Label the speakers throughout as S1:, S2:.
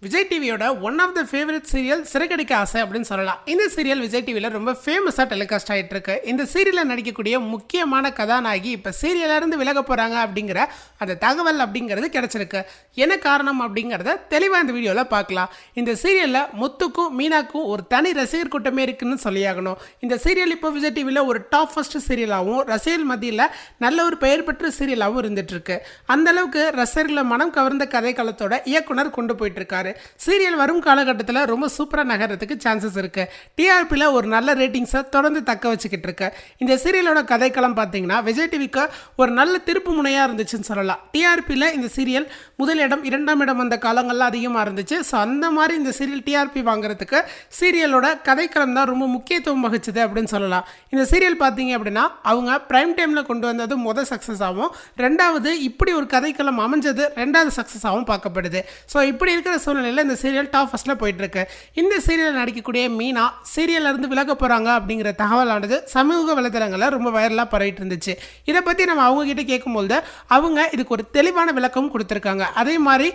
S1: விஜய் டிவியோட one of the favourite serial Siragadikka Aasai அப்படின்னு சொல்லலாம். இந்த சீரியல் விஜய் டிவியில் ரொம்ப ஃபேமஸாக டெலிகாஸ்ட் ஆகிட்டு இருக்கு. இந்த சீரியலில் நடிக்கக்கூடிய முக்கியமான கதாநாயகி இப்போ சீரியலிருந்து விலக போகிறாங்க அப்படிங்கிற அந்த தகவல் அப்படிங்கிறது கிடைச்சிருக்கு. என்ன காரணம் அப்படிங்கிறத தெளிவாக இந்த வீடியோவில் பார்க்கலாம். இந்த சீரியலில் முத்துக்கும் மீனாக்கும் ஒரு தனி ரசிகர் கூட்டமே இருக்குன்னு சொல்லியாகணும். இந்த சீரியல் இப்போ விஜய் டிவியில் ஒரு டாப் ஃபர்ஸ்ட் சீரியலாகவும் ரசிகர் மத்தியில் நல்ல ஒரு பெயர் பெற்ற சீரியலாகவும் இருந்துட்டு இருக்கு. அந்த அளவுக்கு ரசிகர்களை மனம் கவர்ந்த கதை களத்தோட இயக்குனர் கொண்டு போயிட்டு இருக்காரு. சீரியல் வரும் காலகட்டத்தில் ரொம்ப சூப்பராக நகரத்துக்கு சான்சஸ் இருக்கு. டிஆர்பியில் ஒரு நல்ல ரேட்டிங்ஸை தொடர்ந்து தக்க வச்சுக்கிட்டு இருக்கு. இந்த சீரியலோட கதைக்களம் பார்த்தீங்கன்னா விஜய் டிவிக்கு ஒரு நல்ல திருப்பு முனையாக இருந்துச்சுன்னு சொல்லலாம். டிஆர்பியில் இந்த சீரியல் முதலிடம் 2ஆம் இடம் வந்த காலங்கள்லாம் அதிகமாக இருந்துச்சு. ஸோ அந்த மாதிரி இந்த சீரியல் டிஆர்பி வாங்குறதுக்கு சீரியலோட கதைக்களம் தான் ரொம்ப முக்கியத்துவம் வகிச்சது அப்படின்னு சொல்லலாம். இந்த சீரியல் பார்த்தீங்க அப்படின்னா அவங்க பிரைம் டைமில் கொண்டு வந்தது முதல் சக்ஸஸ் ஆகும், ரெண்டாவது இப்படி ஒரு கதைக்களம் அமைஞ்சது ரெண்டாவது சக்ஸஸ் ஆகும் பார்க்கப்படுது. ஸோ இப்படி இருக்கிற சூழ்நிலையில் இந்த சீரியல் டாப் ஃபர்ஸ்ட்ல போயிட்டு இருக்கு. இந்த சீரியல் நடிக்கக்கூடிய மீனா சீரியல்ல இருந்து விலக போறாங்க அப்படிங்கிற தகவலானது சமூக வலைதளங்களில் ரொம்ப வைரலாக பரவிட்டு இருந்துச்சு. இதை பற்றி நம்ம அவங்க கிட்ட கேட்கும்போது அவங்க இதுக்கு ஒரு தெளிவான விளக்கம் கொடுத்துருக்காங்க. அதே மாதிரி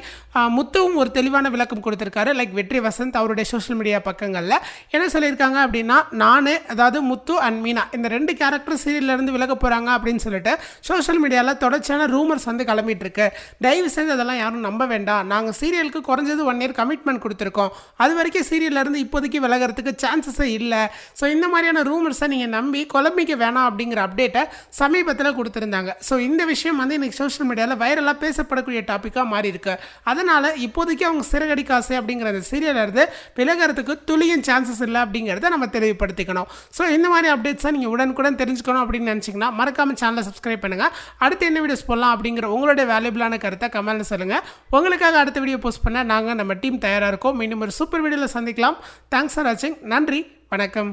S1: முத்துவும் ஒரு தெளிவான விளக்கம் கொடுத்துருக்காரு. லைக் வெற்றி வசந்த் அவருடைய சோஷியல் மீடியா பக்கங்களில் என்ன சொல்லியிருக்காங்க அப்படின்னா, நான் அதாவது முத்து அண்ட் மீனா இந்த 2 கேரக்டர் சீரியல்ல இருந்து விலக போறாங்க அப்படின்னு சொல்லிட்டு சோஷியல் மீடியாவில் தொடர்ச்சியான ரூமர்ஸ் வந்து கிளம்பிட்டு இருக்கு. தயவு செய்து அதெல்லாம் யாரும் நம்ப வேண்டாம். நாங்கள் சீரியலுக்கு குறைஞ்சது 1 இயர் கமிட்மெண்ட் கொடுத்துருக்கோம். அது வரைக்கும் சீரியல்ல இருந்து இப்போதைக்கு விலகிறதுக்கு சான்சஸே இல்லை. ஸோ இந்த மாதிரியான ரூமர்ஸை நீங்கள் நம்பி குழம்பிக்க வேணாம் அப்படிங்கிற அப்டேட்டை சமீபத்தில் கொடுத்துருந்தாங்க. ஸோ இந்த விஷயம் வந்து இன்னைக்கு சோஷியல் மீடியாவில் வைரலாக பேசப்படக்கூடிய டாப்பிக்காக மாறி இருக்கு. அதனால் இப்போதைக்கு அவங்க சிறகடிக்க ஆசை அப்படிங்கிற அந்த சீரியல்ல இருந்து விலகிறதுக்கு துளியும் சான்சஸ் இல்லை அப்படிங்கிறத நம்ம தெளிவுபடுத்திக்கணும். ஸோ இந்த மாதிரி அப்டேட்ஸை நீங்கள் உடனுக்குடன் தெரிஞ்சுக்கணும் அப்படின்னு நினச்சிங்கன்னா மறக்காம சேனலை சப்ஸ்கிரைப் பண்ணுங்கள். அடுத்து என்ன வீடியோஸ் போடலாம் அப்படிங்கிற உங்களுடைய வேல்யூபிளான கருத்தை கமெண்ட்ல சொல்லுங்கள். உங்களுக்காக அடுத்த வீடியோ போஸ்ட் பண்ண நாங்கள் நம்ம டீம் தயாராக இருக்கோம். மீண்டும் ஒரு சூப்பர் வீடியோவில் சந்திக்கலாம். தேங்க்ஸ் ஃபார் வாட்சிங். நன்றி, வணக்கம்.